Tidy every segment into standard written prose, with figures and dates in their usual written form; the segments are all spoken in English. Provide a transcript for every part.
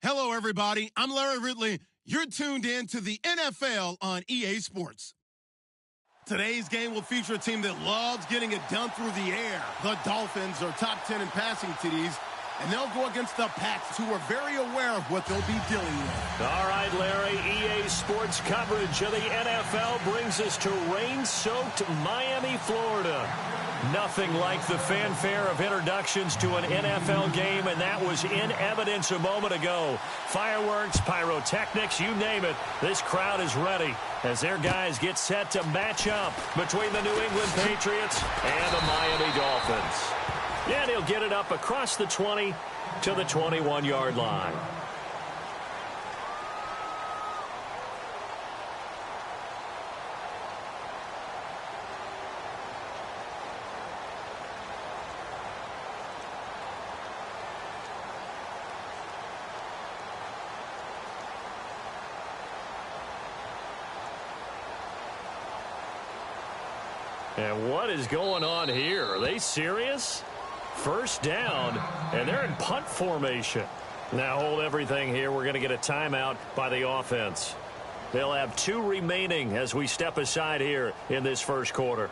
Hello, everybody. I'm Larry Ridley. You're tuned in to the NFL on EA Sports. Today's game will feature a team that loves getting it done through the air. The Dolphins are top 10 in passing TDs, and they'll go against the Pats, who are very aware of what they'll be dealing with. All right, Larry, EA Sports coverage of the NFL brings us to rain-soaked Miami, Florida. Nothing like the fanfare of introductions to an NFL game, and that was in evidence a moment ago. Fireworks, pyrotechnics, you name it. This crowd is ready as their guys get set to match up between the New England Patriots and the Miami Dolphins. And he'll get it up across the 20 to the 21-yard line. And what is going on here? Are they serious? First down, and they're in punt formation. Now hold everything here. We're going to get a timeout by the offense. They'll have 2 remaining as we step aside here in this first quarter.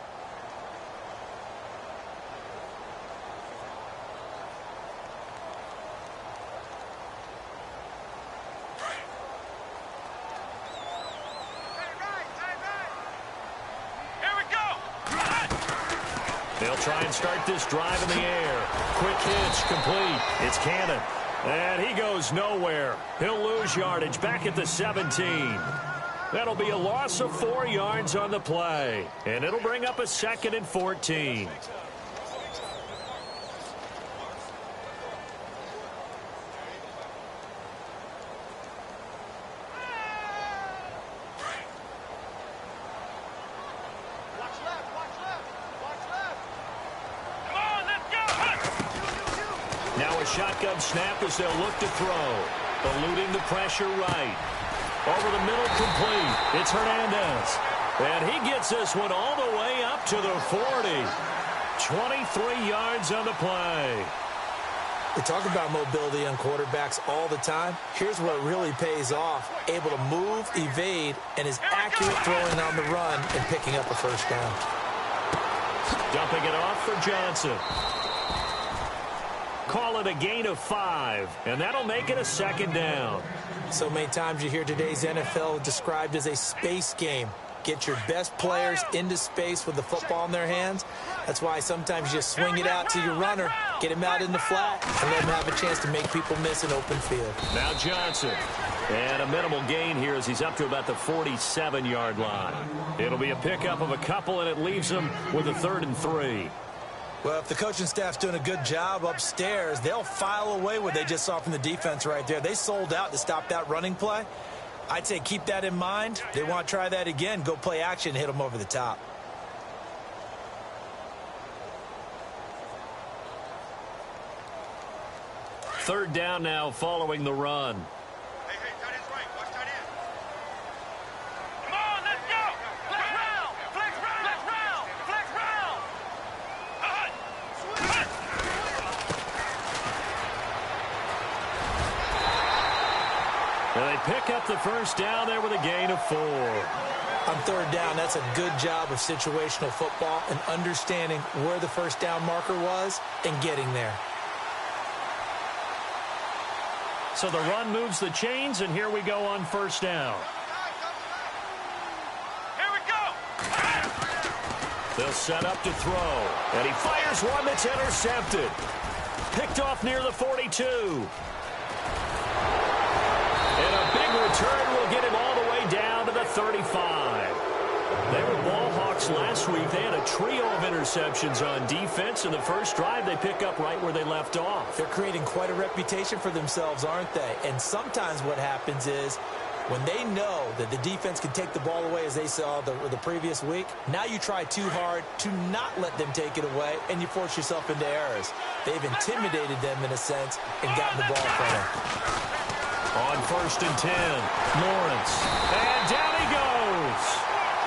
They'll try and start this drive in the air. Quick hitch, complete. It's Cannon. And he goes nowhere. He'll lose yardage back at the 17. That'll be a loss of 4 yards on the play. And it'll bring up a 2nd and 14. Shotgun snap as they'll look to throw. Eluding the pressure right. Over the middle, complete. It's Hernandez. And he gets this one all the way up to the 40. 23 yards on the play. We talk about mobility on quarterbacks all the time. Here's where it really pays off. Able to move, evade, and is accurate throwing on the run and picking up a first down. Dumping it off for Johnson. Call it a gain of 5, and that'll make it a 2nd down. So many times you hear today's NFL described as a space game. Get your best players into space with the football in their hands. That's why sometimes you swing it out to your runner, get him out in the flat, and let him have a chance to make people miss an open field. Now Johnson. And a minimal gain here as he's up to about the 47-yard line. It'll be a pickup of a couple, and it leaves him with a 3rd and 3. Well, if the coaching staff's doing a good job upstairs, they'll file away what they just saw from the defense right there. They sold out to stop that running play. I'd say keep that in mind. They want to try that again. Go play action, hit them over the top. Third down now following the run. Hey, tight end's right. Watch tight end. Come on, let's go. Flex round. Flex round. Flex round. Flex round. And they pick up the first down there with a gain of 4. On third down, that's a good job of situational football and understanding where the first down marker was and getting there. So the run moves the chains, and here we go on first down. Here we go. They'll set up to throw. And he fires one that's intercepted. Picked off near the 42. And a big return will get him all the way down to the 35. They were ball hawks last week. They had a trio of interceptions on defense. In the first drive, they pick up right where they left off. They're creating quite a reputation for themselves, aren't they? And sometimes what happens is when they know that the defense can take the ball away, as they saw the previous week, now you try too hard to not let them take it away, and you force yourself into errors. They've intimidated them in a sense and gotten the ball from them. On 1st and 10, Lawrence. And down he goes.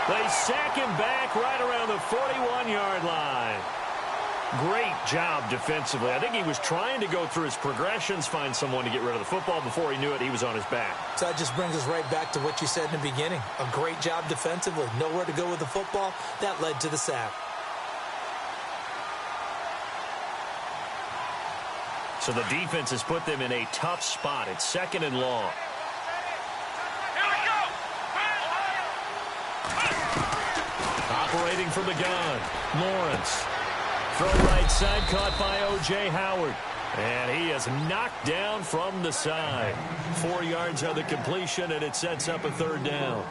They sack him back right around the 41-yard line. Great job defensively. I think he was trying to go through his progressions, find someone to get rid of the football. Before he knew it, he was on his back. So that just brings us right back to what you said in the beginning. A great job defensively. Nowhere to go with the football. That led to the sack. So the defense has put them in a tough spot. It's 2nd and long. Operating from the gun, Lawrence. Throw right side, caught by O.J. Howard. And he is knocked down from the side. 4 yards on the completion, and it sets up a 3rd down.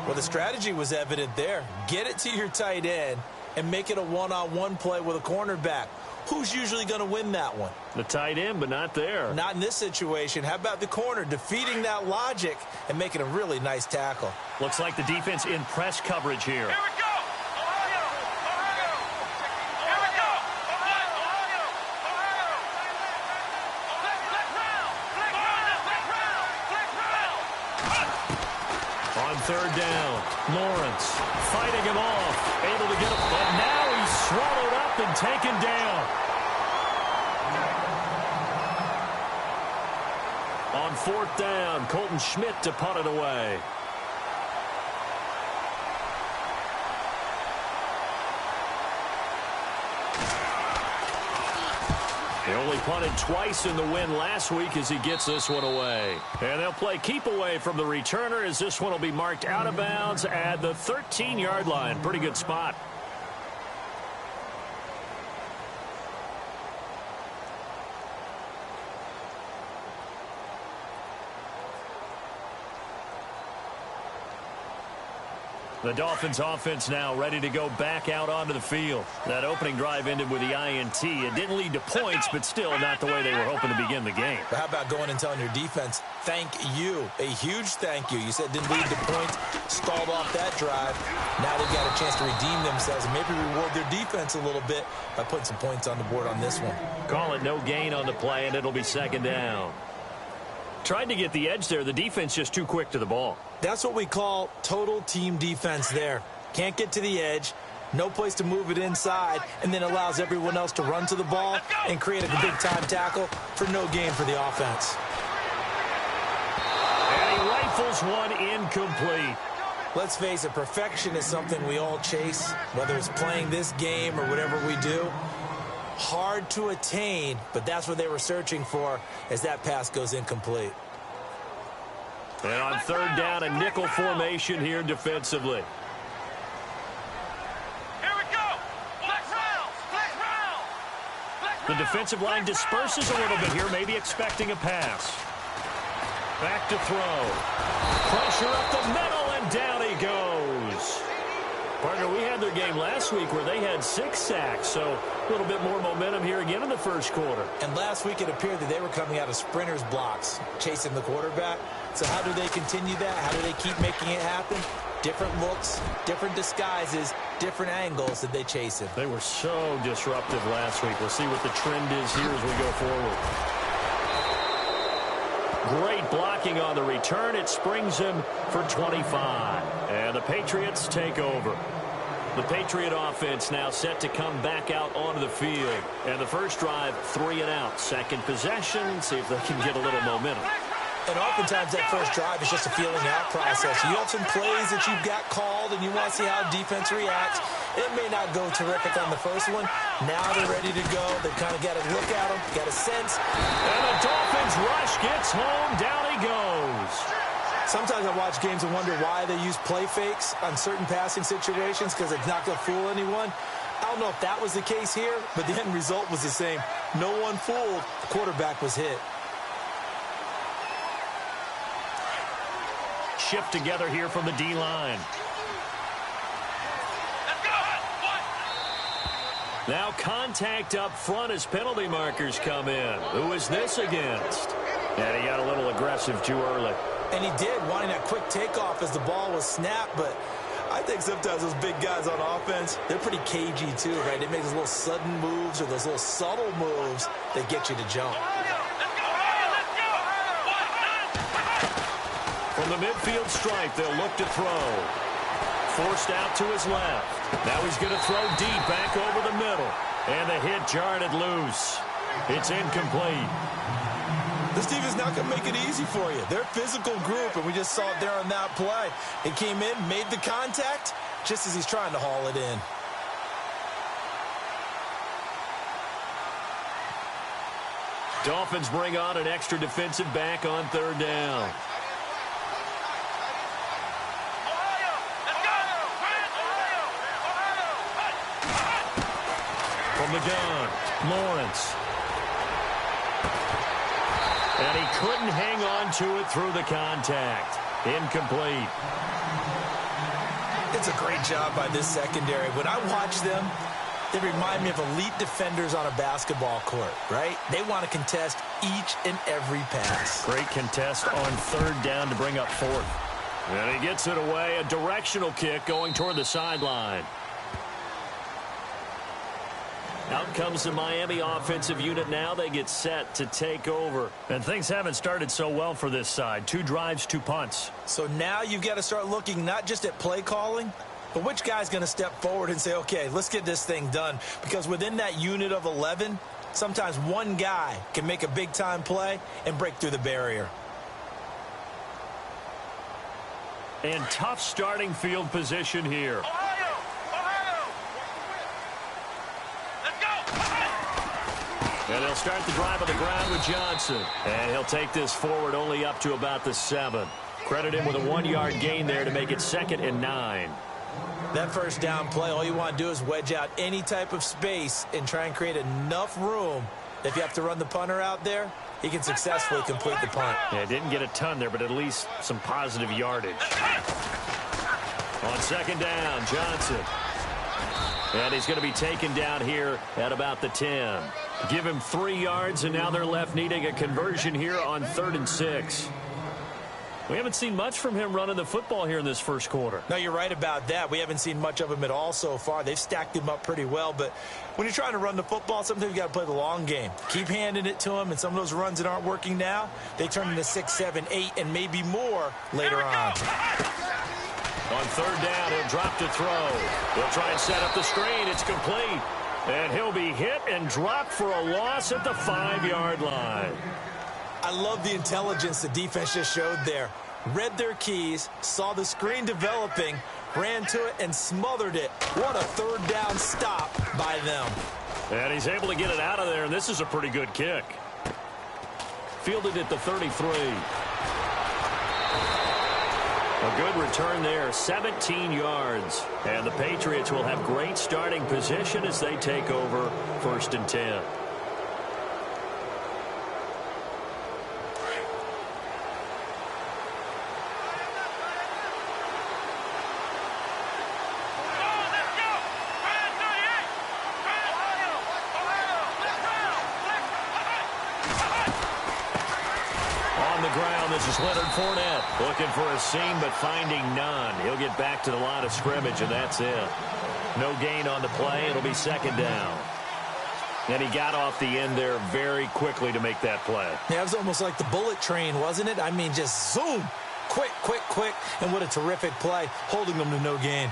Well, the strategy was evident there. Get it to your tight end and make it a one-on-one play with a cornerback. Who's usually going to win that one? The tight end, but not there. Not in this situation. How about the corner defeating that logic and making a really nice tackle? Looks like the defense in press coverage here. Here we go! Ohio! Ohio! Here we go! Ohio! Ohio! Flex round! Flex round! Flex round! On 3rd down, Lawrence fighting him off, able to get him, but now he's swallowed up and taken down. On 4th down, Colton Schmidt to punt it away. He only punted twice in the win last week as he gets this one away. And they'll play keep away from the returner as this one will be marked out of bounds at the 13-yard line. Pretty good spot. The Dolphins offense now ready to go back out onto the field. That opening drive ended with the INT. It didn't lead to points, but still not the way they were hoping to begin the game. But how about going and telling your defense, thank you, a huge thank you. You said didn't lead to points, stalled off that drive. Now they've got a chance to redeem themselves and maybe reward their defense a little bit by putting some points on the board on this one. Call it no gain on the play, and it'll be 2nd down. Tried to get the edge there. The defense just too quick to the ball. That's what we call total team defense there. Can't get to the edge, no place to move it inside, and then allows everyone else to run to the ball and create a big-time tackle for no gain for the offense. And he rifles one incomplete. Let's face it, perfection is something we all chase, whether it's playing this game or whatever we do. Hard to attain, but that's what they were searching for as that pass goes incomplete. And on 3rd down, a nickel formation here defensively. Here we go! Flex round! Flex round! The defensive line disperses a little bit here, maybe expecting a pass. Back to throw. Pressure up the middle, and down he goes. Partner, we had their game last week where they had 6 sacks, so a little bit more momentum here again in the 1st quarter. And last week it appeared that they were coming out of sprinters blocks, chasing the quarterback. So how do they continue that? How do they keep making it happen? Different looks, different disguises, different angles that they chase him. They were so disruptive last week. We'll see what the trend is here as we go forward. Great blocking on the return. It springs him for 25. And the Patriots take over. The Patriot offense now set to come back out onto the field. And the first drive, 3 and out. Second possession, see if they can get a little momentum. And oftentimes that first drive is just a feeling out process. You have some plays that you've got called and you want to see how defense reacts. It may not go terrific on the first one. Now they're ready to go. They've kind of got to look at them, got a sense. And the Dolphins rush gets home. Down he goes. Sometimes I watch games and wonder why they use play fakes on certain passing situations because it's not going to fool anyone. I don't know if that was the case here, but the end result was the same. No one fooled. The quarterback was hit. Shift together here from the D-line. Now contact up front as penalty markers come in. Who is this against? And he got a little aggressive too early. And he did, wanting that quick takeoff as the ball was snapped, but I think sometimes those big guys on offense, they're pretty cagey too, right? They make those little sudden moves or those little subtle moves that get you to jump. From the midfield stripe, they'll look to throw. Forced out to his left. Now he's going to throw deep back over the middle. And the hit jarred it loose. It's incomplete. This defense not going to make it easy for you. They're a physical group, and we just saw it there on that play. It came in, made the contact, just as he's trying to haul it in. Dolphins bring on an extra defensive back on third down. From the gun, Lawrence. And he couldn't hang on to it through the contact. Incomplete. It's a great job by this secondary. When I watch them, they remind me of elite defenders on a basketball court, right? They want to contest each and every pass. Great contest on third down to bring up fourth. And he gets it away. A directional kick going toward the sideline. Out comes the Miami offensive unit now. They get set to take over. And things haven't started so well for this side. 2 drives, 2 punts. So now you've got to start looking not just at play calling, but which guy's going to step forward and say, okay, let's get this thing done. Because within that unit of 11, sometimes one guy can make a big-time play and break through the barrier. And tough starting field position here. And he'll start the drive on the ground with Johnson. And he'll take this forward only up to about the 7. Credit him with a 1-yard gain there to make it 2nd and 9. That first down play, all you want to do is wedge out any type of space and try and create enough room. If you have to run the punter out there, he can successfully complete the punt. Yeah, didn't get a ton there, but at least some positive yardage. On 2nd down, Johnson. And he's going to be taken down here at about the 10. Give him 3 yards, and now they're left needing a conversion here on 3rd and 6. We haven't seen much from him running the football here in this first quarter. No, you're right about that. We haven't seen much of him at all so far. They've stacked him up pretty well, but when you're trying to run the football, sometimes you got to play the long game. Keep handing it to him, and some of those runs that aren't working now, they turn into 6, 7, 8, and maybe more later on. On 3rd down, he'll drop to throw. He'll try and set up the screen. It's complete. And he'll be hit and dropped for a loss at the 5-yard line. I love the intelligence the defense just showed there. Read their keys, saw the screen developing, ran to it, and smothered it. What a 3rd down stop by them. And he's able to get it out of there, and this is a pretty good kick. Fielded at the 33. A good return there, 17 yards. And the Patriots will have great starting position as they take over 1st and 10. This is Leonard Fournette looking for a seam but finding none. He'll get back to the line of scrimmage, and that's it. No gain on the play. It'll be 2nd down. And he got off the end there very quickly to make that play. Yeah, it was almost like the bullet train, wasn't it? I mean, just zoom. Quick, quick, quick. And what a terrific play, holding them to no gain.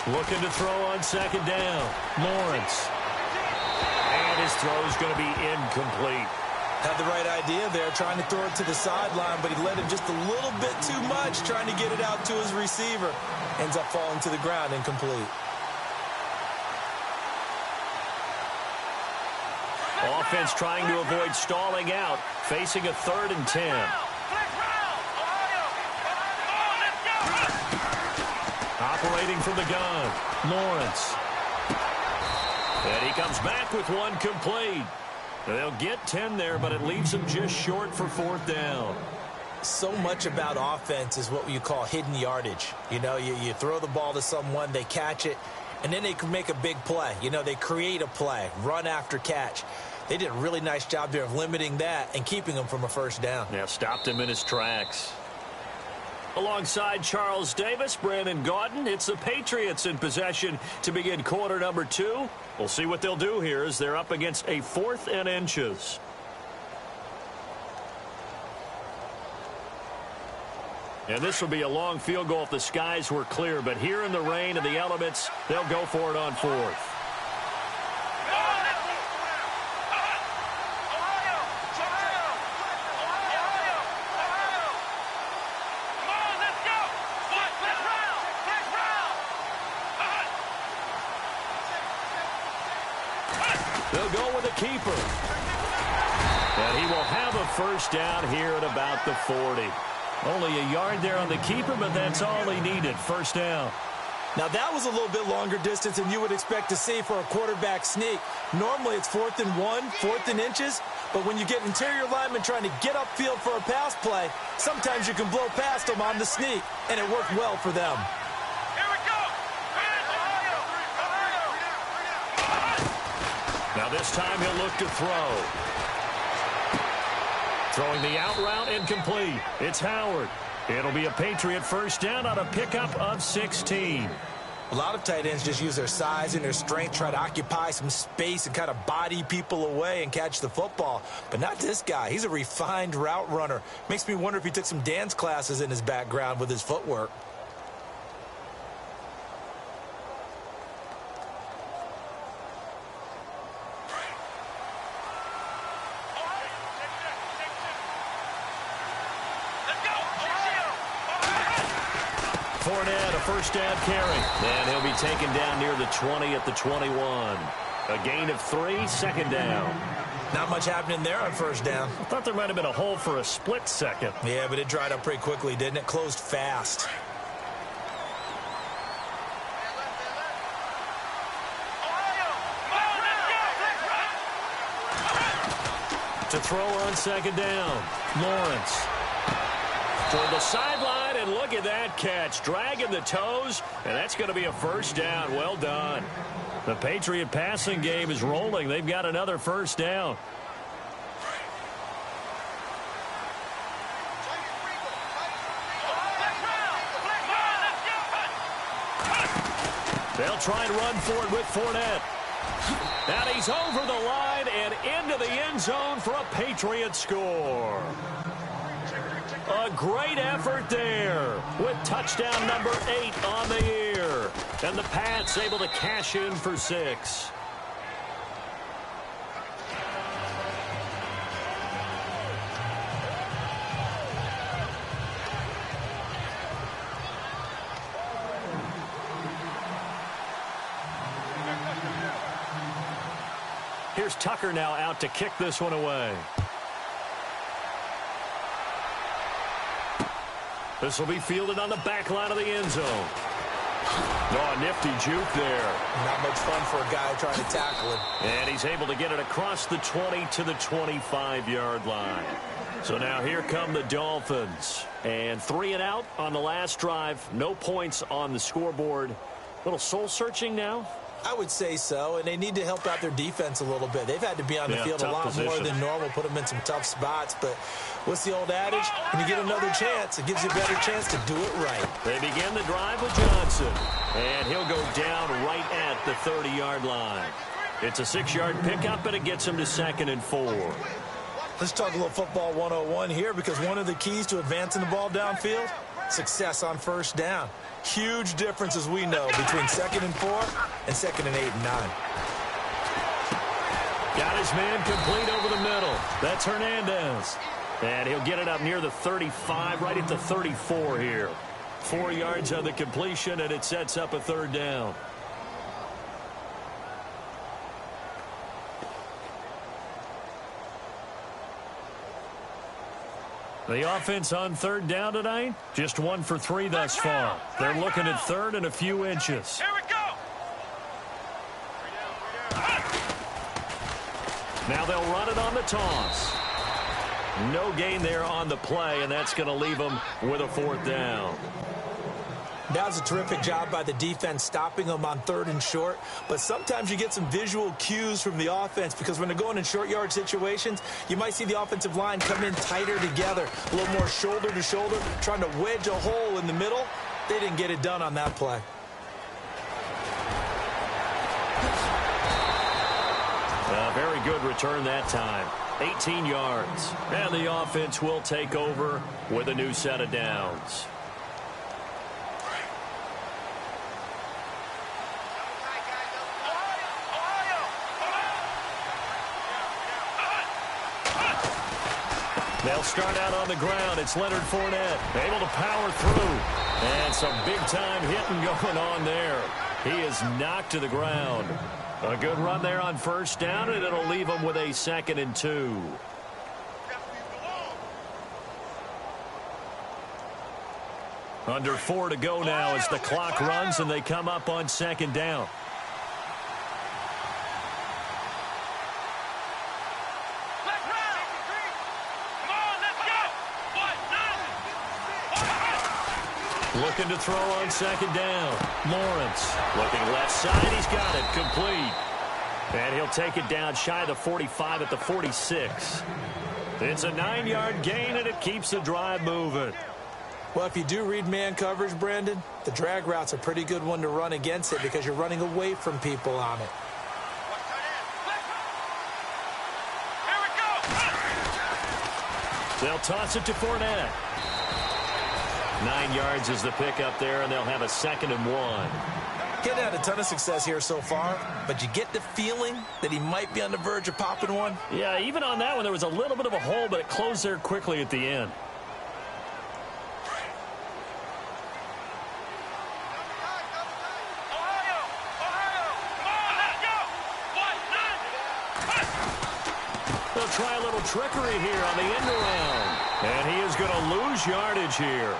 Looking to throw on 2nd down. Lawrence. And his throw is going to be incomplete. Had the right idea there, trying to throw it to the sideline, but he let him just a little bit too much, trying to get it out to his receiver. Ends up falling to the ground, incomplete. Offense trying to avoid stalling out, facing a 3rd and 10. Operating from the gun, Lawrence. And he comes back with one complete. They'll get 10 there, but it leaves them just short for 4th down. So much about offense is what you call hidden yardage. You know, you throw the ball to someone, they catch it, and then they can make a big play. You know, they create a play, run after catch. They did a really nice job there of limiting that and keeping him from a 1st down. Yeah, stopped him in his tracks. Alongside Charles Davis, Brandon Gaudin, it's the Patriots in possession to begin quarter number 2. We'll see what they'll do here as they're up against a 4th and inches. And this will be a long field goal if the skies were clear, but here in the rain and the elements, they'll go for it on 4th. They'll go with a keeper. And he will have a first down here at about the 40. Only a yard there on the keeper, but that's all he needed. First down. Now, that was a little bit longer distance than you would expect to see for a quarterback sneak. Normally, it's 4th and 1, 4th and inches. But when you get interior linemen trying to get upfield for a pass play, sometimes you can blow past them on the sneak, and it worked well for them. Now this time he'll look to throw. Throwing the out route incomplete. It's Howard. It'll be a Patriot first down on a pickup of 16. A lot of tight ends just use their size and their strength, try to occupy some space and kind of body people away and catch the football. But not this guy. He's a refined route runner. Makes me wonder if he took some dance classes in his background with his footwork. Fournette, a first down carry. And he'll be taken down near the 20 at the 21. A gain of 3, second down. Not much happening there on first down. I thought there might have been a hole for a split second. Yeah, but it dried up pretty quickly, didn't it? Closed fast. To throw on second down, Lawrence. Toward the sideline, and look at that catch. Dragging the toes, and that's going to be a first down. Well done. The Patriot passing game is rolling. They've got another first down. They'll try and run for it with Fournette. And he's over the line and into the end zone for a Patriot score. A great effort there with touchdown number 8 on the year. And the Pats able to cash in for 6. Here's Tucker now out to kick this one away. This will be fielded on the back line of the end zone. Oh, nifty juke there. Not much fun for a guy trying to tackle him. And he's able to get it across the 20 to the 25-yard line. So now here come the Dolphins. And 3 and out on the last drive. No points on the scoreboard. Little soul-searching now. I would say so, and they need to help out their defense a little bit. They've had to be on the field a lot more than normal, put them in some tough spots. But what's the old adage? When you get another chance, it gives you a better chance to do it right. They begin the drive with Johnson, and he'll go down right at the 30-yard line. It's a 6-yard pickup, and it gets him to 2nd and 4. Let's talk a little football 101 here, because one of the keys to advancing the ball downfield, success on first down. Huge difference, as we know, between 2nd and 4 and 2nd and 8 and 9. Got his man complete over the middle. That's Hernandez. And he'll get it up near the 35, right at the 34 here. 4 yards on the completion, and it sets up a 3rd down. The offense on 3rd down tonight, just 1 for 3 thus far. They're looking at 3rd and a few inches. Here we go. Now they'll run it on the toss. No gain there on the play, and that's going to leave them with a 4th down. That was a terrific job by the defense stopping them on 3rd and short. But sometimes you get some visual cues from the offense because when they're going in short yard situations, you might see the offensive line come in tighter together, a little more shoulder to shoulder, trying to wedge a hole in the middle. They didn't get it done on that play. A very good return that time. 18 yards. And the offense will take over with a new set of downs. They'll start out on the ground. It's Leonard Fournette, able to power through. And some big-time hitting going on there. He is knocked to the ground. A good run there on 1st down, and it'll leave him with a 2nd and 2. Under 4 to go now as the clock runs, and they come up on 2nd down. Looking to throw on 2nd down. Lawrence looking left side. He's got it. Complete. And he'll take it down shy of the 45 at the 46. It's a 9-yard gain, and it keeps the drive moving. Well, if you do read man coverage, Brandon, the drag route's a pretty good one to run against it because you're running away from people on it. They'll toss it to Fournette. 9 yards is the pickup there, and they'll have a 2nd and 1. Getting had a ton of success here so far, but you get the feeling that he might be on the verge of popping one. Yeah, even on that one, there was a little bit of a hole, but it closed there quickly at the end. They'll try a little trickery here on the end around, and he is going to lose yardage here.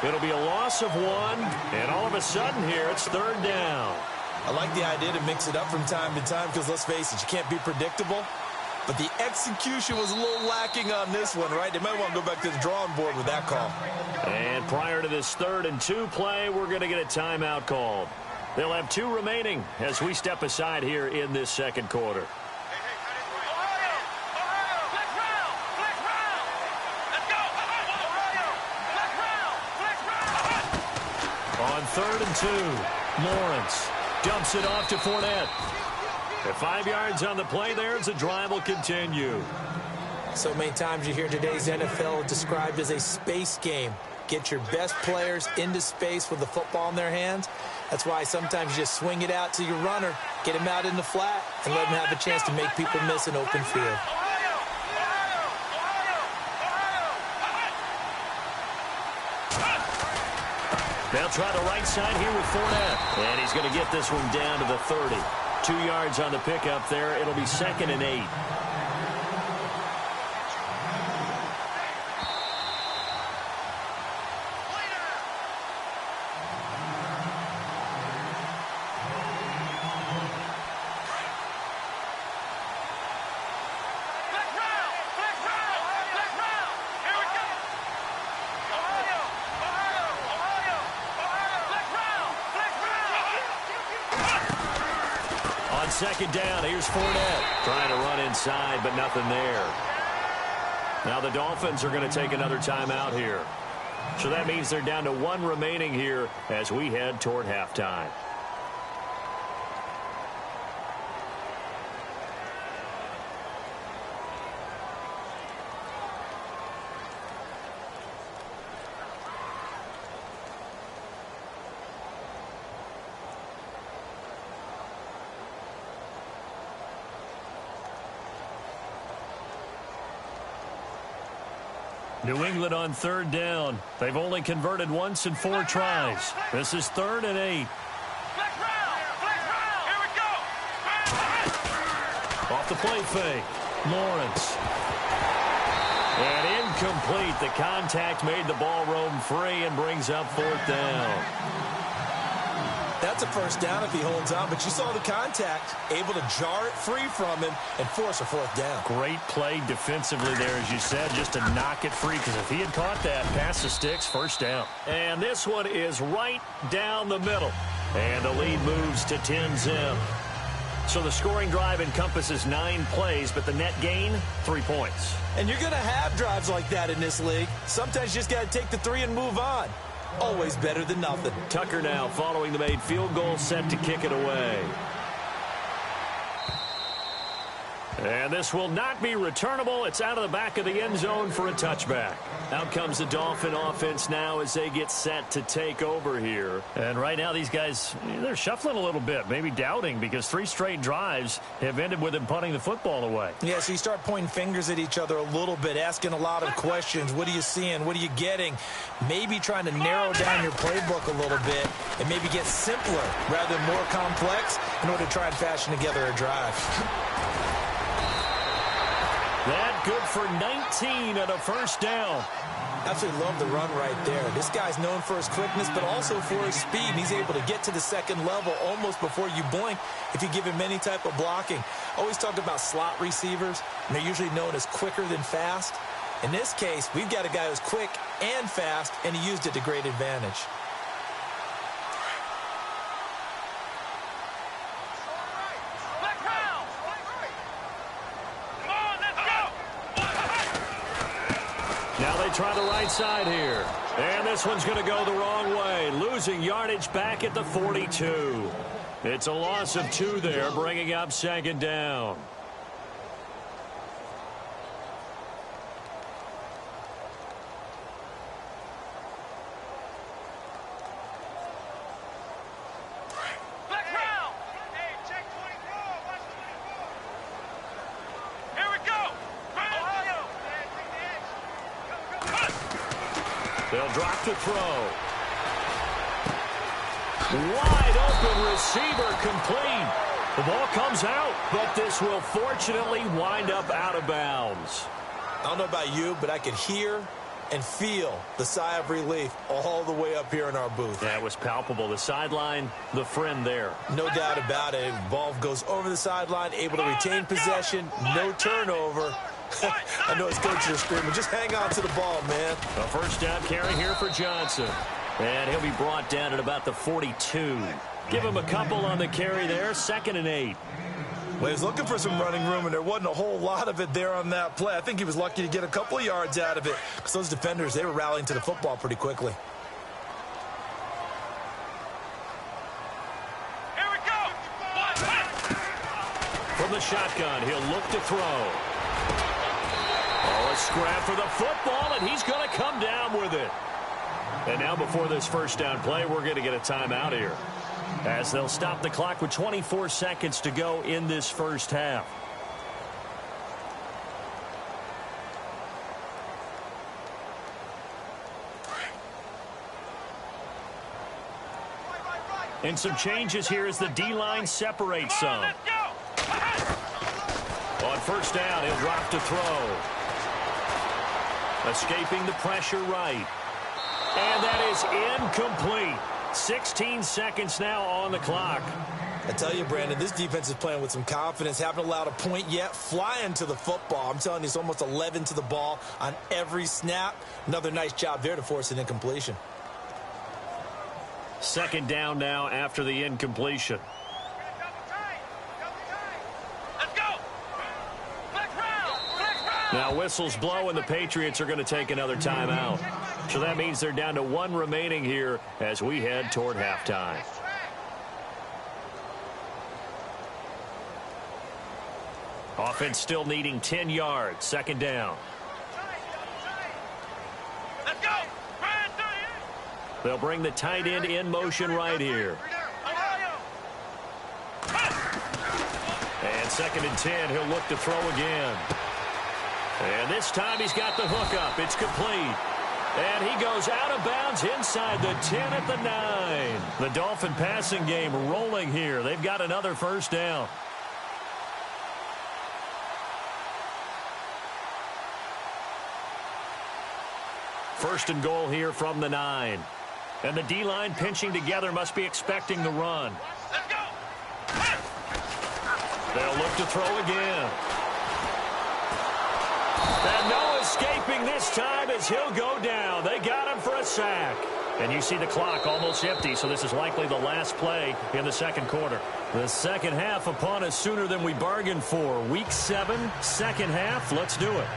It'll be a loss of 1, and all of a sudden here, it's 3rd down. I like the idea to mix it up from time to time because, let's face it, you can't be predictable. But the execution was a little lacking on this one, right? They might want to go back to the drawing board with that call. And prior to this 3rd and 2 play, we're going to get a timeout called. They'll have 2 remaining as we step aside here in this 2nd quarter. On 3rd and 2, Lawrence dumps it off to Fournette. At 5 yards on the play there, the drive will continue. So many times you hear today's NFL described as a space game. Get your best players into space with the football in their hands. That's why sometimes you just swing it out to your runner, get him out in the flat, and let him have a chance to make people miss an open field. They'll try the right side here with Fournette. And he's going to get this one down to the 30. 2 yards on the pickup there. It'll be 2nd and 8. On 2nd down, here's Fournette. Trying to run inside, but nothing there. Now the Dolphins are going to take another timeout here. So that means they're down to 1 remaining here as we head toward halftime. New England on 3rd down. They've only converted once in 4 tries. This is 3rd and 8. Off the play fake. Lawrence. And incomplete. The contact made the ball roam free and brings up 4th down. That's a first down if he holds on, but you saw the contact, able to jar it free from him and force a fourth down. Great play defensively there, as you said, just to knock it free, because if he had caught that, past the sticks, first down. And this one is right down the middle. And the lead moves to 10-0. So the scoring drive encompasses 9 plays, but the net gain, 3 points. And you're going to have drives like that in this league. Sometimes you just got to take the 3 and move on. Always better than nothing. Tucker now following the made field goal, set to kick it away. And this will not be returnable. It's out of the back of the end zone for a touchback. Out comes the Dolphin offense now as they get set to take over here. And right now these guys, they're shuffling a little bit, maybe doubting, because 3 straight drives have ended with them punting the football away. Yeah, so you start pointing fingers at each other a little bit, asking a lot of questions. What are you seeing? What are you getting? Maybe trying to narrow down your playbook a little bit and maybe get simpler rather than more complex in order to try and fashion together a drive. That good for 19 and a first down. Absolutely love the run right there. This guy's known for his quickness, but also for his speed. He's able to get to the second level almost before you blink if you give him any type of blocking. Always talked about slot receivers, and they're usually known as quicker than fast. In this case, we've got a guy who's quick and fast, and he used it to great advantage. Now they try the right side here. And this one's going to go the wrong way. Losing yardage back at the 42. It's a loss of 2 there, bringing up second down. They'll drop to throw. Wide open receiver complete. The ball comes out, but this will fortunately wind up out of bounds. I don't know about you, but I could hear and feel the sigh of relief all the way up here in our booth. That was palpable. The sideline, the friend there. No doubt about it. Ball goes over the sideline, able to retain possession, no turnover. I know his coaches are screaming, just hang on to the ball, man. A first down carry here for Johnson. And he'll be brought down at about the 42. Give him a couple on the carry there, 2nd and 8. Well, he was looking for some running room, and there wasn't a whole lot of it there on that play. I think he was lucky to get a couple of yards out of it, because those defenders, they were rallying to the football pretty quickly. Here we go. From the shotgun, he'll look to throw. Oh, a scrap for the football, and he's going to come down with it. And now before this first down play, we're going to get a timeout here, as they'll stop the clock with 24 seconds to go in this first half. And some changes here as the D-line separates some. On first down, he'll drop to throw. Escaping the pressure right. And that is incomplete. 16 seconds now on the clock. I tell you, Brandon, this defense is playing with some confidence. Haven't allowed a point yet. Flying to the football. I'm telling you, it's almost 11 to the ball on every snap. Another nice job there to force an incompletion. Second down now after the incompletion. Now whistles blow, and the Patriots are going to take another timeout. So that means they're down to 1 remaining here as we head toward halftime. Offense still needing 10 yards. Second down. Let's go. They'll bring the tight end in motion right here. And 2nd and 10, he'll look to throw again. And this time he's got the hook up. It's complete. And he goes out of bounds inside the 10 at the 9. The Dolphin passing game rolling here. They've got another first down. First and goal here from the 9. And the D-line pinching together must be expecting the run. Let's go. They'll look to throw again. And no escaping this time as he'll go down. They got him for a sack. And you see the clock almost empty, so this is likely the last play in the second quarter. The second half upon us sooner than we bargained for. Week 7, second half. Let's do it.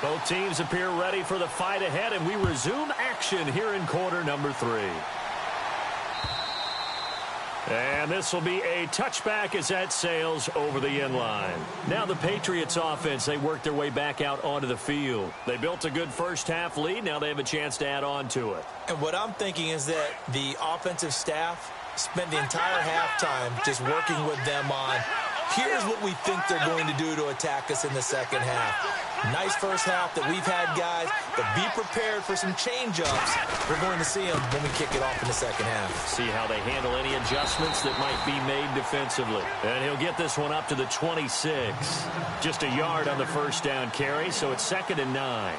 Both teams appear ready for the fight ahead, and we resume action here in quarter number 3. And this will be a touchback as that sails over the end line. Now the Patriots offense, they work their way back out onto the field. They built a good first half lead. Now they have a chance to add on to it. And what I'm thinking is that the offensive staff spent the entire halftime just working with them on, here's what we think they're going to do to attack us in the second half. Nice first half that we've had, guys, but be prepared for some change-ups. We're going to see them when we kick it off in the second half. See how they handle any adjustments that might be made defensively. And he'll get this one up to the 26. Just a yard on the first down carry, so it's 2nd and 9.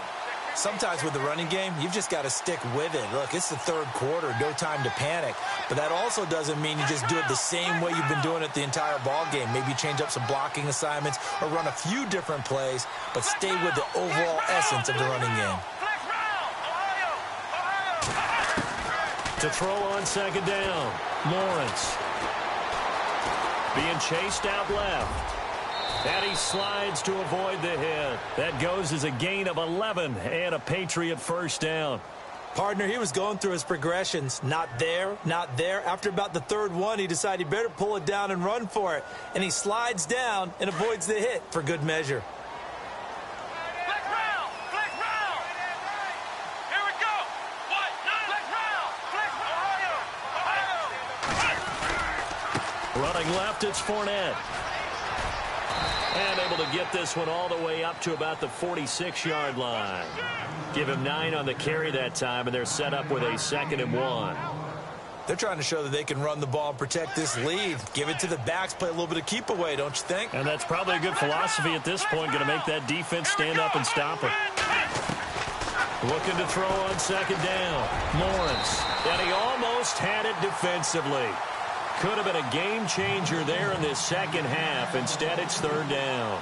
Sometimes with the running game, you've just got to stick with it. Look, it's the third quarter, no time to panic. But that also doesn't mean you just do it the same way you've been doing it the entire ball game. Maybe change up some blocking assignments or run a few different plays, but stay with the overall essence of the running game. To throw on 2nd down, Lawrence. Being chased out left. And he slides to avoid the hit. That goes as a gain of 11 and a Patriot first down. Partner, he was going through his progressions. Not there, not there. After about the third one, he decided he better pull it down and run for it. And he slides down and avoids the hit for good measure. Flex round. Flex round. Here we go. What? Flex round. Flex. Ohio. Running left, it's Fournette. And able to get this one all the way up to about the 46-yard line. Give him 9 on the carry that time, and they're set up with a 2nd and 1. They're trying to show that they can run the ball and protect this lead. Give it to the backs, play a little bit of keep away, don't you think? And that's probably a good philosophy at this point, going to make that defense stand up and stop it. Looking to throw on 2nd down. Lawrence. And he almost had it defensively. Could have been a game changer there in this second half. Instead, it's 3rd down.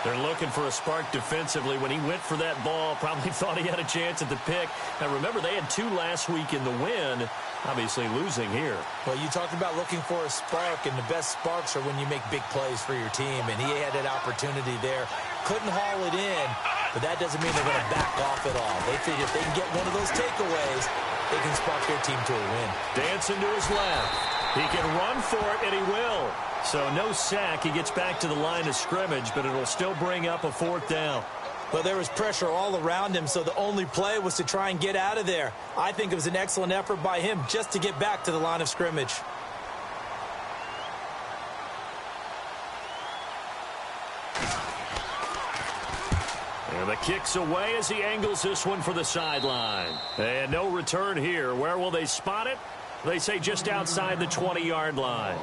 They're looking for a spark defensively. When he went for that ball, probably thought he had a chance at the pick. Now, remember, they had 2 last week in the win. Obviously losing here. Well, you talked about looking for a spark, and the best sparks are when you make big plays for your team, and he had that opportunity there. Couldn't haul it in, but that doesn't mean they're going to back off at all. They figure if they can get one of those takeaways, they can spark their team to a win. Dancing to his left. He can run for it, and he will. So no sack. He gets back to the line of scrimmage, but it'll still bring up a 4th down. Well, there was pressure all around him, so the only play was to try and get out of there. I think it was an excellent effort by him just to get back to the line of scrimmage. And the kick's away as he angles this one for the sideline. And no return here. Where will they spot it? They say just outside the 20-yard line.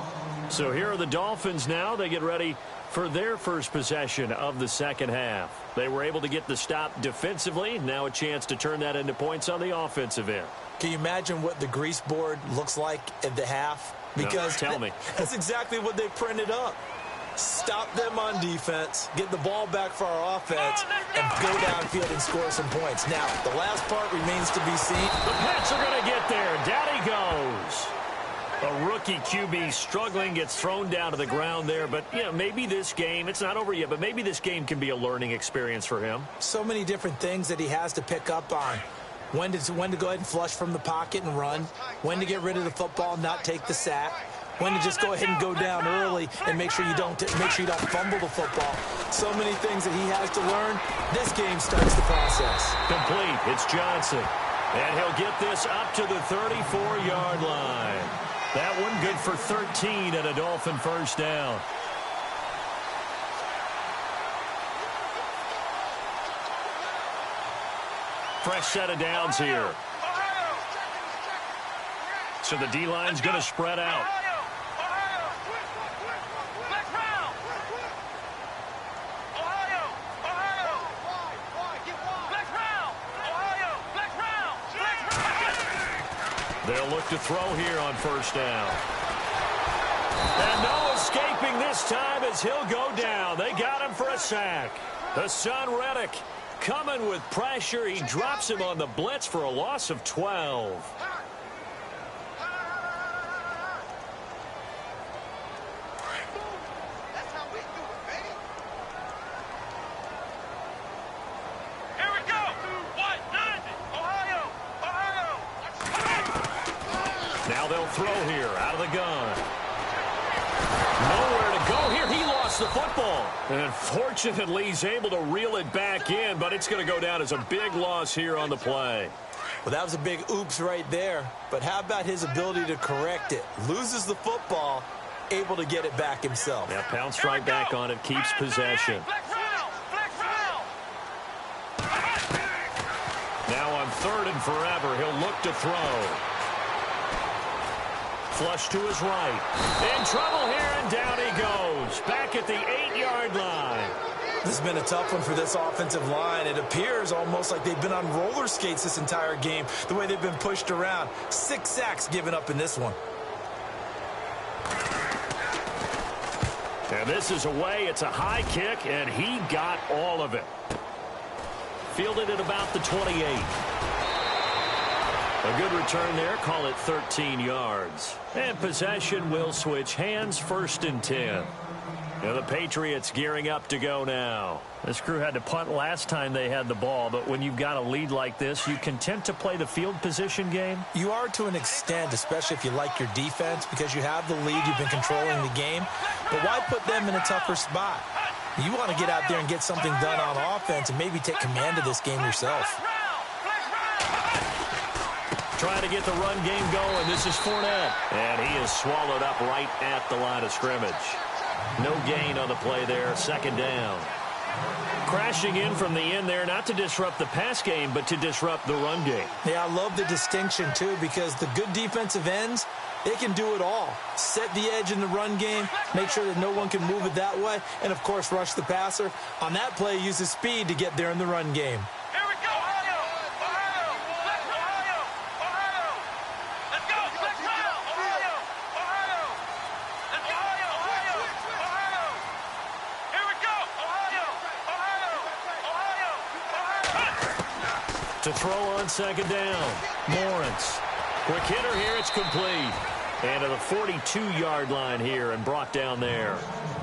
So here are the Dolphins now. They get ready for their first possession of the second half. They were able to get the stop defensively. Now a chance to turn that into points on the offensive end. Can you imagine what the grease board looks like at the half? Because no, tell me. That's exactly what they printed up. Stop them on defense, get the ball back for our offense, and go downfield and score some points. Now, the last part remains to be seen. The Pats are going to get there. Down he goes. A rookie QB struggling, gets thrown down to the ground there. But, yeah, maybe this game, it's not over yet, but maybe this game can be a learning experience for him. So many different things that he has to pick up on. When to go ahead and flush from the pocket and run. When to get rid of the football, not take the sack. When to just go ahead and go down early and make sure you don't fumble the football. So many things that he has to learn. This game starts the process. Complete. It's Johnson. And he'll get this up to the 34-yard line. That one good for 13 and a Dolphin first down. Fresh set of downs here. So the D-line's going to spread out. They'll look to throw here on first down. And no escaping this time as he'll go down. They got him for a sack. The son Reddick coming with pressure. He drops him on the blitz for a loss of 12. Now they'll throw here out of the gun. Nowhere to go here. He lost the football. And fortunately, he's able to reel it back in, but it's going to go down as a big loss here on the play. Well, that was a big oops right there. But how about his ability to correct it? Loses the football, able to get it back himself. Yeah, pounced right back on it, keeps possession. Now on 3rd and forever, he'll look to throw. Flush to his right. In trouble here, and down he goes. Back at the 8-yard line. This has been a tough one for this offensive line. It appears almost like they've been on roller skates this entire game, the way they've been pushed around. 6 sacks given up in this one. And this is away. It's a high kick, and he got all of it. Fielded at about the 28. A good return there. Call it 13 yards. And possession will switch hands. 1st and 10. Now the Patriots gearing up to go now. This crew had to punt last time they had the ball, but when you've got a lead like this, you content to play the field position game? You are to an extent, especially if you like your defense, because you have the lead, you've been controlling the game. But why put them in a tougher spot? You want to get out there and get something done on offense and maybe take command of this game yourself. Trying to get the run game going. This is Fournette. And he is swallowed up right at the line of scrimmage. No gain on the play there. 2nd down. Crashing in from the end there, not to disrupt the pass game, but to disrupt the run game. Yeah, I love the distinction, too, because the good defensive ends, they can do it all. Set the edge in the run game, make sure that no one can move it that way, and, of course, rush the passer. On that play, use his speed to get there in the run game. To throw on 2nd down. Lawrence. Quick hitter here. It's complete. And to the 42-yard line here and brought down there.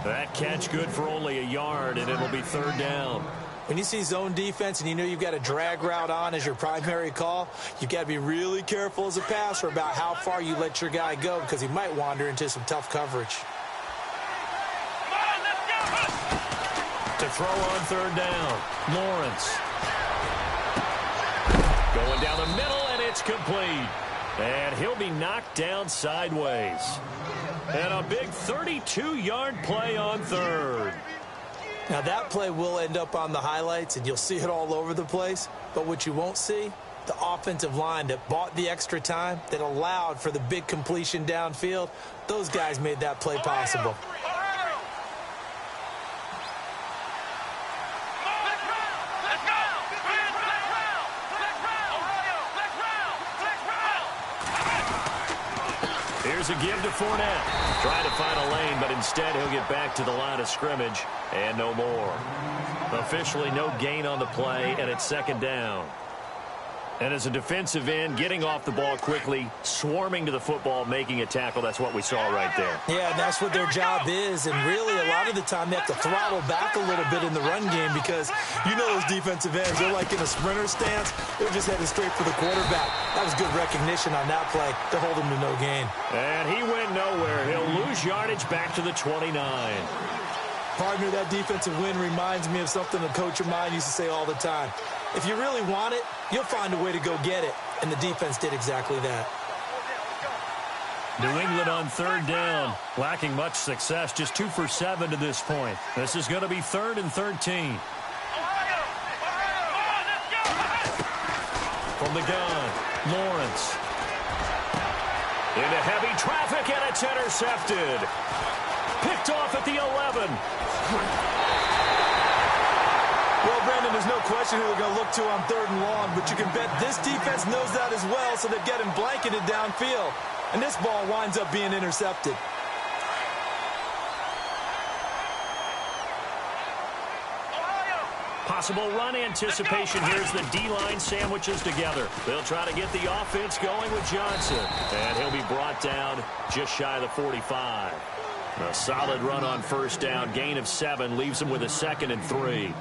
That catch good for only a yard, and it'll be 3rd down. When you see zone defense and you know you've got a drag route on as your primary call, you've got to be really careful as a passer about how far you let your guy go because he might wander into some tough coverage. To throw on 3rd down. Lawrence. Going down the middle, and it's complete. And he'll be knocked down sideways. And a big 32-yard play on 3rd. Now, that play will end up on the highlights, and you'll see it all over the place. But what you won't see, the offensive line that bought the extra time, that allowed for the big completion downfield, those guys made that play possible. Here's a give to Fournette. Trying to find a lane, but instead he'll get back to the line of scrimmage and no more. Officially no gain on the play, and it's 2nd down. And as a defensive end, getting off the ball quickly, swarming to the football, making a tackle, that's what we saw right there. Yeah, and that's what their job is. And really, a lot of the time, they have to throttle back a little bit in the run game because you know those defensive ends, they're like in a sprinter stance. They're just heading straight for the quarterback. That was good recognition on that play to hold him to no gain. And he went nowhere. He'll lose yardage back to the 29. Partner, that defensive win reminds me of something a coach of mine used to say all the time. If you really want it, you'll find a way to go get it. And the defense did exactly that. New England on 3rd down. Lacking much success. Just 2 for 7 to this point. This is going to be 3rd and 13. From the gun, Lawrence. Into heavy traffic, and it's intercepted. Picked off at the 11. Well, Brandon, there's no question who they're going to look to on 3rd and long, but you can bet this defense knows that as well, so they're getting blanketed downfield. And this ball winds up being intercepted. Possible run anticipation here as the D-line sandwiches together. They'll try to get the offense going with Johnson. And he'll be brought down just shy of the 45. A solid run on 1st down. Gain of 7 leaves him with a 2nd and 3.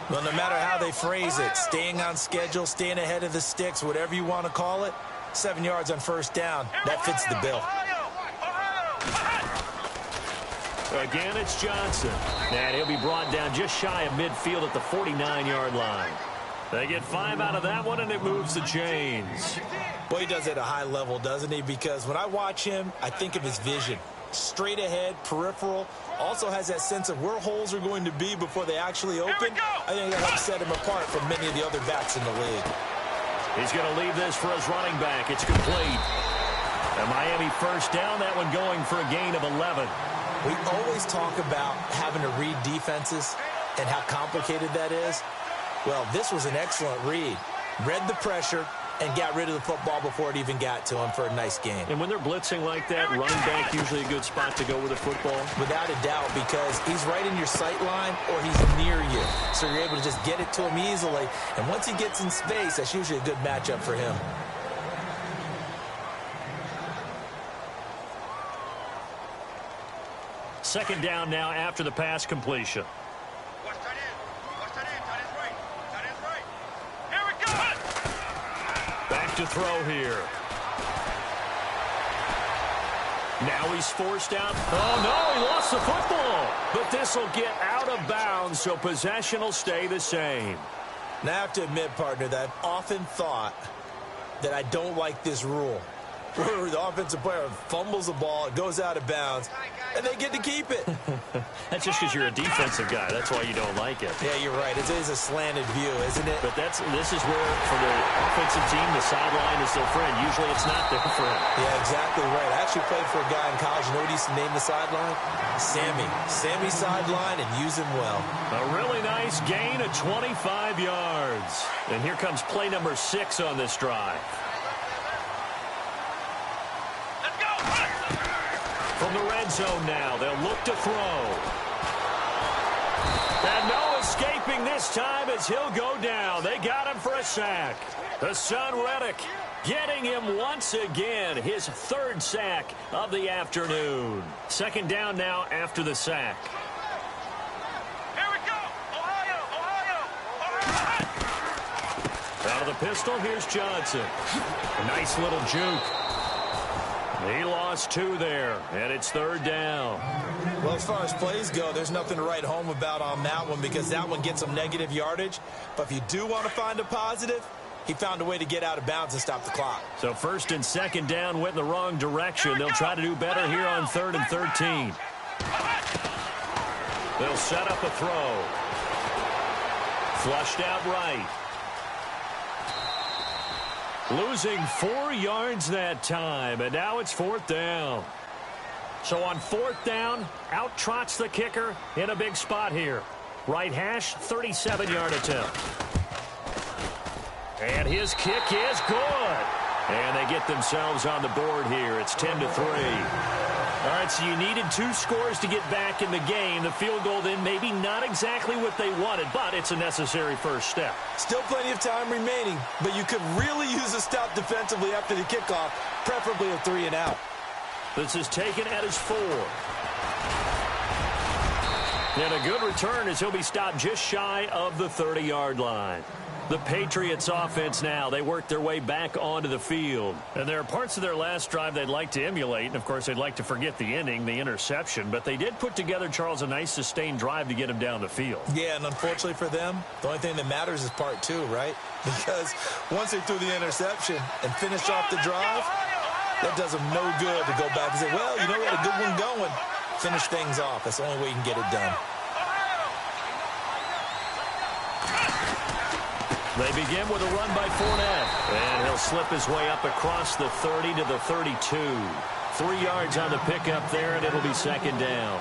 Well, no matter how they phrase it, staying on schedule, staying ahead of the sticks, whatever you want to call it, 7 yards on 1st down, that fits the bill. Again, it's Johnson. And he'll be brought down just shy of midfield at the 49-yard line. They get 5 out of that one, and it moves the chains. Boy, he does it at a high level, doesn't he? Because when I watch him, I think of his vision. Straight ahead, peripheral. Also has that sense of where holes are going to be before they actually open. I think that helps set him apart from many of the other backs in the league. He's going to leave this for his running back. It's complete. A Miami 1st down, that one going for a gain of 11. We always talk about having to read defenses and how complicated that is. Well, this was an excellent read. Read the pressure and got rid of the football before it even got to him for a nice gain. And when they're blitzing like that, running back usually a good spot to go with the football? Without a doubt, because he's right in your sight line or he's near you. So you're able to just get it to him easily. And once he gets in space, that's usually a good matchup for him. Second down now after the pass completion. Watch tight end. Watch tight end. Tight end's right. Tight end's right. Here we go. Back to throw here. Now he's forced out. Oh, no, he lost the football. But this will get out of bounds, so possession will stay the same. Now, I have to admit, partner, that I've often thought that I don't like this rule, where the offensive player fumbles the ball, it goes out of bounds, and they get to keep it. That's just because you're a defensive guy. That's why you don't like it. Yeah, you're right. It is a slanted view, isn't it? But this is where, for the offensive team, the sideline is their friend. Usually it's not their friend. Yeah, exactly right. I actually played for a guy in college. You know what he used to name the sideline? Sammy. Sammy sideline, and use him well. A really nice gain of 25 yards. And here comes play number 6 on this drive. From the red zone now, they'll look to throw. And no escaping this time as he'll go down. They got him for a sack. The son Reddick getting him once again, his 3rd sack of the afternoon. Second down now after the sack. Here we go. Ohio. Out of the pistol, here's Johnson. A nice little juke. He lost 2 there, and it's 3rd down. Well, as far as plays go, there's nothing to write home about on that one because that one gets some negative yardage. But if you do want to find a positive, he found a way to get out of bounds and stop the clock. So 1st and 2nd down went in the wrong direction. They'll try to do better here on 3rd and 13. They'll set up a throw. Flushed out right. Losing 4 yards that time, and now it's 4th down. So on 4th down, out trots the kicker in a big spot here. Right hash, 37-yard attempt. And his kick is good. And they get themselves on the board here. It's 10-3. All right, so you needed 2 scores to get back in the game. The field goal then maybe not exactly what they wanted, but it's a necessary first step. Still plenty of time remaining, but you could really use a stop defensively after the kickoff, preferably a 3 and out. This is taken at his 4. And a good return as he'll be stopped just shy of the 30-yard line. The Patriots offense now, they work their way back onto the field. And there are parts of their last drive they'd like to emulate. And, of course, they'd like to forget the ending, the interception. But they did put together, Charles, a nice sustained drive to get him down the field. Yeah, and unfortunately for them, the only thing that matters is part 2, right? Because once they threw the interception and finished off the drive, that does them no good to go back and say, well, you know, we had a good one going. Finish things off. That's the only way you can get it done. They begin with a run by Fournette. And he'll slip his way up across the 30 to the 32. 3 yards on the pickup there, and it'll be second down.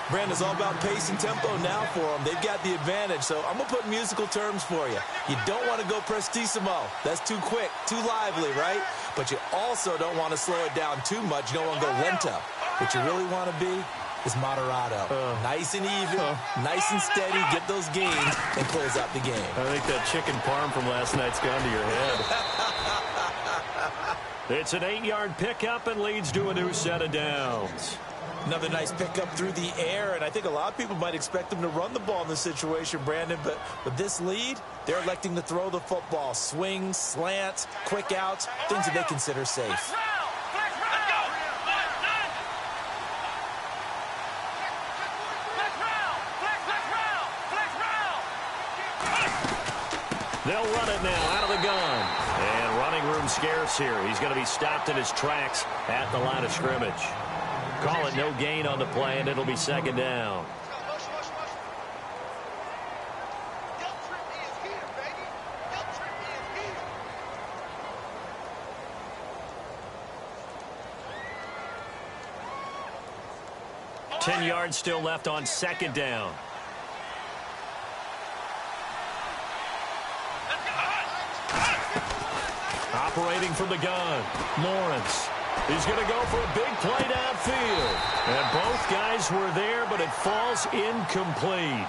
Brandon, it's all about pace and tempo now for them. They've got the advantage, so I'm going to put musical terms for you. You don't want to go prestissimo. That's too quick, too lively, right? But you also don't want to slow it down too much. You don't want to go lento. What you really want to be is moderato. Nice and even, nice and steady, get those gains, and close out the game. I think that chicken parm from last night's gone to your head. It's an 8-yard pickup and leads to a new set of downs. Another nice pickup through the air, and I think a lot of people might expect them to run the ball in this situation, Brandon, but with this lead, they're electing to throw the football. Swings, slants, quick outs, things that they consider safe. They'll run it now out of the gun. And running room scarce here. He's going to be stopped in his tracks at the line of scrimmage. Call it no gain on the play, and it'll be second down. Ten yards still left on second down. Operating from the gun, Lawrence. He's going to go for a big play downfield. And both guys were there, but it falls incomplete.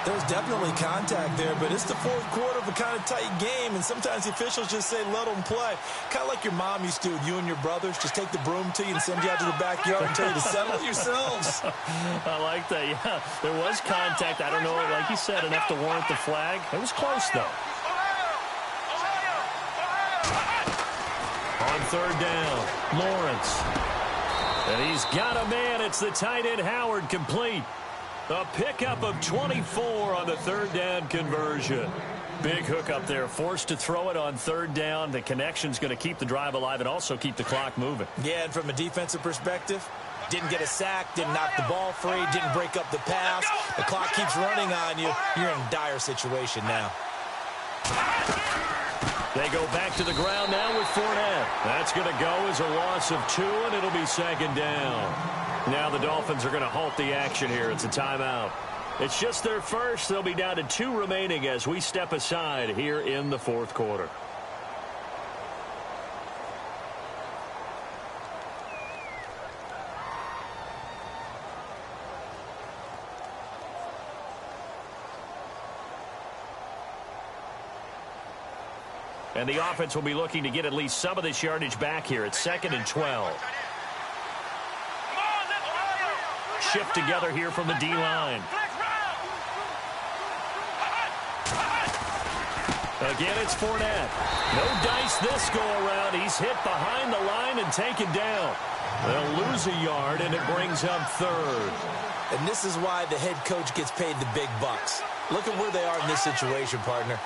There's definitely contact there, but it's the fourth quarter of a kind of tight game, and sometimes the officials just say, let them play. Kind of like your mom used to with you and your brothers. Just take the broom to you and send you out to the backyard and tell you to settle it yourselves. I like that, yeah. There was contact. I don't know, like you said, enough to warrant the flag. It was close, though. On third down, Lawrence. And he's got a man. It's the tight end, Howard, complete. A pickup of 24 on the third down conversion. Big hook up there. Forced to throw it on third down. The connection's going to keep the drive alive and also keep the clock moving. Yeah, and from a defensive perspective, didn't get a sack, didn't knock the ball free, didn't break up the pass. The clock keeps running on you. You're in a dire situation now. They go back to the ground now with Fournette. That's going to go as a loss of 2, and it'll be second down. Now the Dolphins are going to halt the action here. It's a timeout. It's just their first. They'll be down to 2 remaining as we step aside here in the fourth quarter. And the offense will be looking to get at least some of this yardage back here. It's 2nd and 12. Shift together here from the D-line. Again, it's Fournette. No dice this go-around. He's hit behind the line and taken down. They'll lose a yard, and it brings up third. And this is why the head coach gets paid the big bucks. Look at where they are in this situation, partner.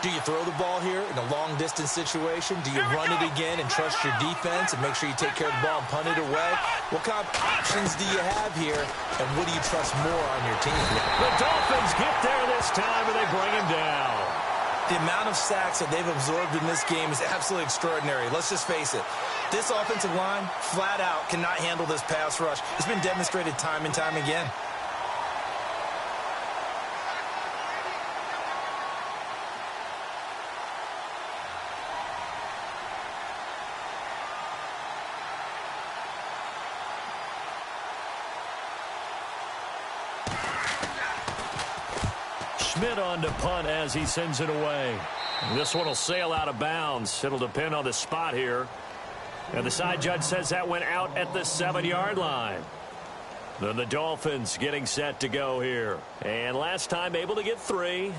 Do you throw the ball here in a long-distance situation? Do you run it again and trust your defense and make sure you take care of the ball and punt it away? What kind of options do you have here, and what do you trust more on your team? The Dolphins get there this time, and they bring him down. The amount of sacks that they've absorbed in this game is absolutely extraordinary. Let's just face it. This offensive line, flat out, cannot handle this pass rush. It's been demonstrated time and time again. Schmidt on to punt as he sends it away. This one will sail out of bounds. It'll depend on the spot here. And the side judge says that went out at the 7-yard line. Then the Dolphins getting set to go here. And last time able to get 3.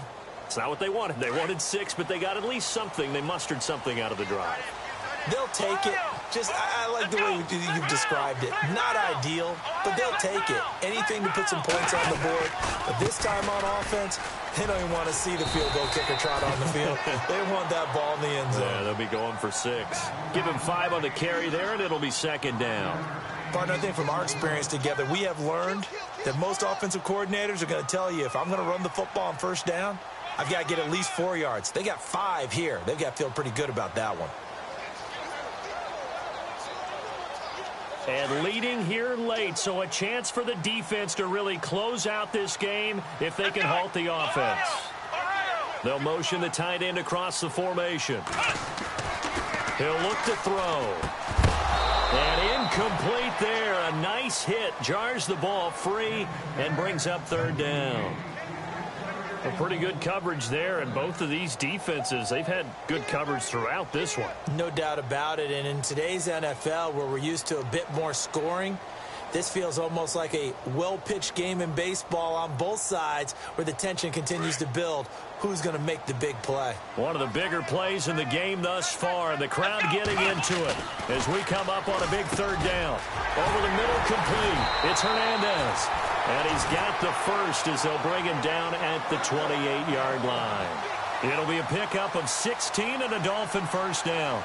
It's not what they wanted. They wanted 6, but they got at least something. They mustered something out of the drive. They'll take it. I like the way you've described it. Not ideal, but they'll take it. Anything to put some points on the board. But this time on offense, they don't even want to see the field goal kicker trot on the field. They want that ball in the end zone. Yeah, they'll be going for 6. Give him 5 on the carry there, and it'll be second down. Partner, I think from our experience together, we have learned that most offensive coordinators are going to tell you, if I'm going to run the football on first down, I've got to get at least 4 yards. They got 5 here. They've got to feel pretty good about that one. And leading here late, so a chance for the defense to really close out this game if they can halt the offense. They'll motion the tight end across the formation. He'll look to throw. And incomplete there. A nice hit. Jars the ball free and brings up third down. A pretty good coverage there, and both of these defenses, they've had good coverage throughout this one. No doubt about it, and in today's NFL, where we're used to a bit more scoring, this feels almost like a well-pitched game in baseball on both sides where the tension continues to build. Who's going to make the big play? One of the bigger plays in the game thus far, and the crowd getting into it as we come up on a big third down. Over the middle, complete. It's Hernandez. And he's got the first as they'll bring him down at the 28-yard line. It'll be a pickup of 16 and a Dolphin first down.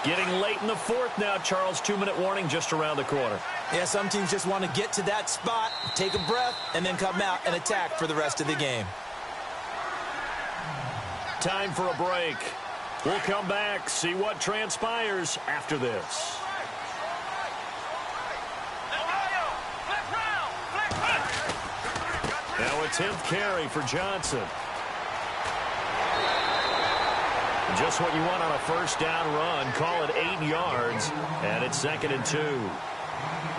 Getting late in the fourth now, Charles. 2-minute warning just around the corner. Yeah, some teams just want to get to that spot, take a breath, and then come out and attack for the rest of the game. Time for a break. We'll come back, see what transpires after this. Now a 10th carry for Johnson. Just what you want on a first down run. Call it 8 yards, and it's 2nd and 2.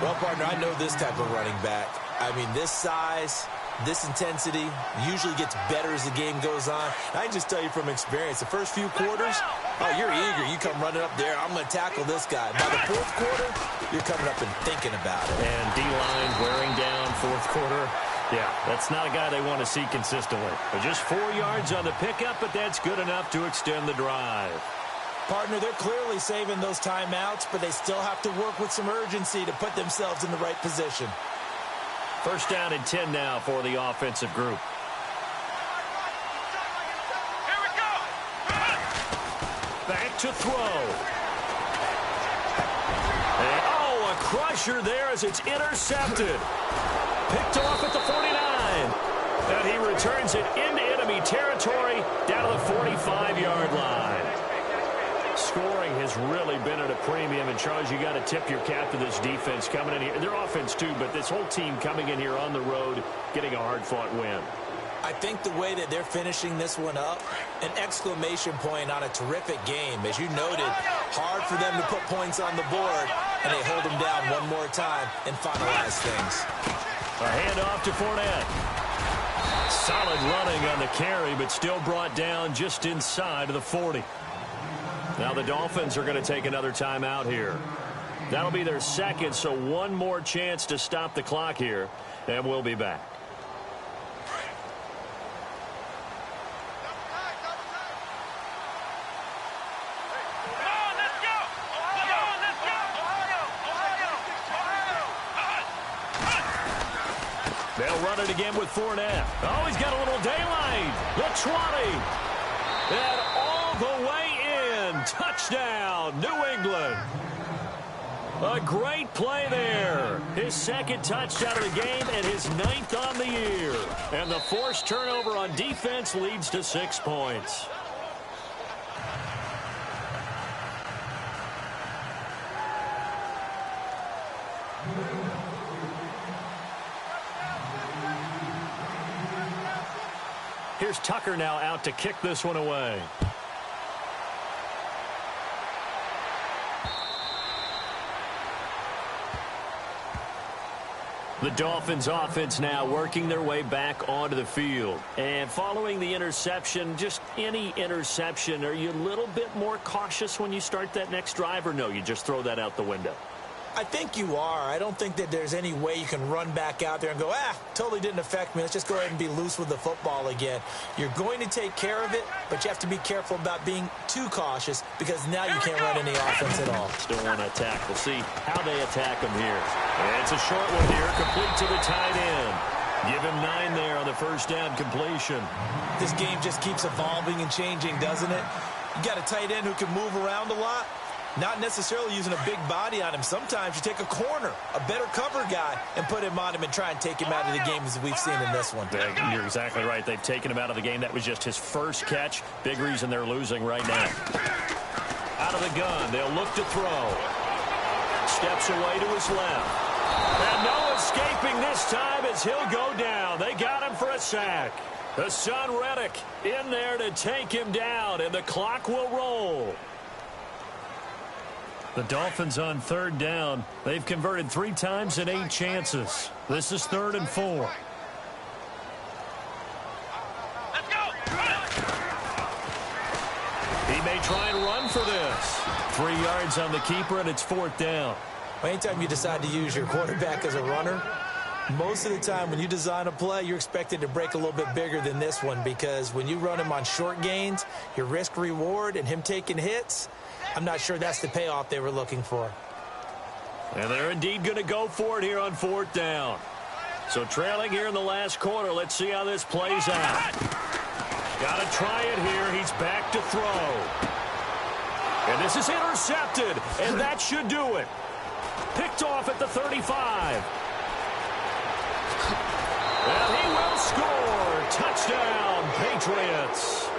Well, partner, I know this type of running back. I mean, this size, this intensity usually gets better as the game goes on. I can just tell you from experience, the first few quarters, oh, you're eager. You come running up there, I'm going to tackle this guy. By the fourth quarter, you're coming up and thinking about it. And D-line wearing down fourth quarter. Yeah, that's not a guy they want to see consistently. But just 4 yards on the pickup, but that's good enough to extend the drive. Partner, they're clearly saving those timeouts, but they still have to work with some urgency to put themselves in the right position. First down and 10 now for the offensive group. Here we go. Back to throw. And, oh, a crusher there as it's intercepted. Picked off at the 49. And he returns it into enemy territory down to the 45-yard line. Scoring has really been at a premium. And, Charles, you got to tip your cap to this defense coming in here. Their offense, too, but this whole team coming in here on the road, getting a hard-fought win. I think the way that they're finishing this one up, an exclamation point on a terrific game. As you noted, hard for them to put points on the board, and they hold them down one more time and finalize things. A handoff to Fournette. Solid running on the carry, but still brought down just inside of the 40. Now the Dolphins are going to take another timeout here. That'll be their second, so one more chance to stop the clock here, and we'll be back. They'll run it again with Fournette. Oh, he's got a little daylight. The 20. And all the way in. Touchdown, New England. A great play there. His second touchdown of the game and his 9th on the year. And the forced turnover on defense leads to 6 points. Here's Tucker now out to kick this one away. The Dolphins offense now working their way back onto the field. And following the interception, just any interception, are you a little bit more cautious when you start that next drive, or no, you just throw that out the window? I think you are. I don't think that there's any way you can run back out there and go, totally didn't affect me. Let's just go ahead and be loose with the football again. You're going to take care of it, but you have to be careful about being too cautious because now you can't run any offense at all. Still want to attack. We'll see how they attack them here. And it's a short one here, complete to the tight end. Give him 9 there on the first down completion. This game just keeps evolving and changing, doesn't it? You got a tight end who can move around a lot. Not necessarily using a big body on him. Sometimes you take a corner, a better cover guy, and put him on him and try and take him out of the game as we've seen in this one. You're exactly right. They've taken him out of the game. That was just his first catch. Big reason they're losing right now. Out of the gun. They'll look to throw. Steps away to his left. And no escaping this time as he'll go down. They got him for a sack. Hassan Reddick in there to take him down, and the clock will roll. The Dolphins on third down. They've converted 3 times in 8 chances. This is 3rd and 4. Let's go! He may try and run for this. 3 yards on the keeper, and it's 4th down. Anytime you decide to use your quarterback as a runner, most of the time when you design a play, you're expected to break a little bit bigger than this one, because when you run him on short gains, your risk-reward and him taking hits, I'm not sure that's the payoff they were looking for. And they're indeed going to go for it here on 4th down. So trailing here in the last quarter. Let's see how this plays out. Got to try it here. He's back to throw. And this is intercepted, and that should do it. Picked off at the 35. And he will score. Touchdown, Patriots.